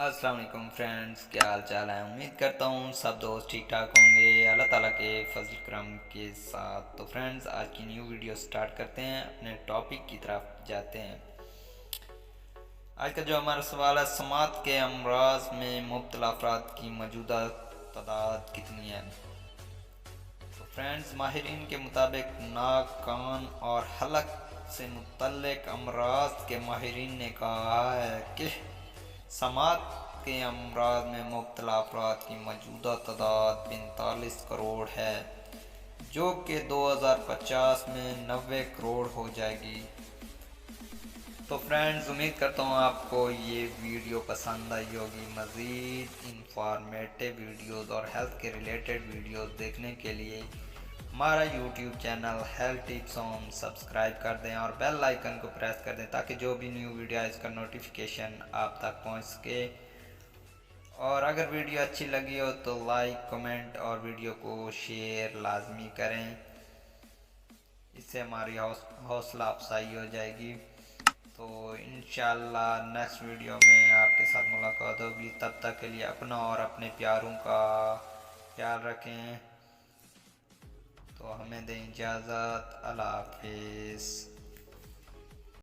अस्सलाम वालेकुम फ्रेंड्स, क्या हाल चाल है। उम्मीद करता हूँ सब दोस्त ठीक ठाक होंगे अल्लाह ताला के फजल करम के साथ। तो फ्रेंड्स, आज की न्यू वीडियो स्टार्ट करते हैं, अपने टॉपिक की तरफ जाते हैं। आज का जो हमारा सवाल है, समात के अमराज में मुब्तला अफराद की मौजूदा तादाद कितनी है। तो फ्रेंड्स, माहिरीन के मुताबिक नाक, कान और हलक से मुतल्लिक अमराज के माहिरीन ने कहा है कि समात के अमराज में मुब्तला अफराद की मौजूदा तादाद 45 करोड़ है, जो कि 2050 में 90 करोड़ हो जाएगी। तो फ्रेंड्स, उम्मीद करता हूँ आपको ये वीडियो पसंद आई होगी। मज़ीद इंफॉर्मेटिव वीडियोस और हेल्थ के रिलेटेड वीडियोस देखने के लिए हमारा YouTube channel health tips home subscribe कर दें और बेल आइकन को प्रेस कर दें, ताकि जो भी न्यू वीडियो है इसका नोटिफिकेशन आप तक पहुंच सके। और अगर वीडियो अच्छी लगी हो तो लाइक, कमेंट और वीडियो को शेयर लाजमी करें, इससे हमारी हौसला अफजाई हो जाएगी। तो इंशाल्लाह नेक्स्ट वीडियो में आपके साथ मुलाकात होगी। तब तक के लिए अपना और अपने प्यारों का ख्याल रखें। तो हमें दें इजाज़त। अल्लाह हाफिज़।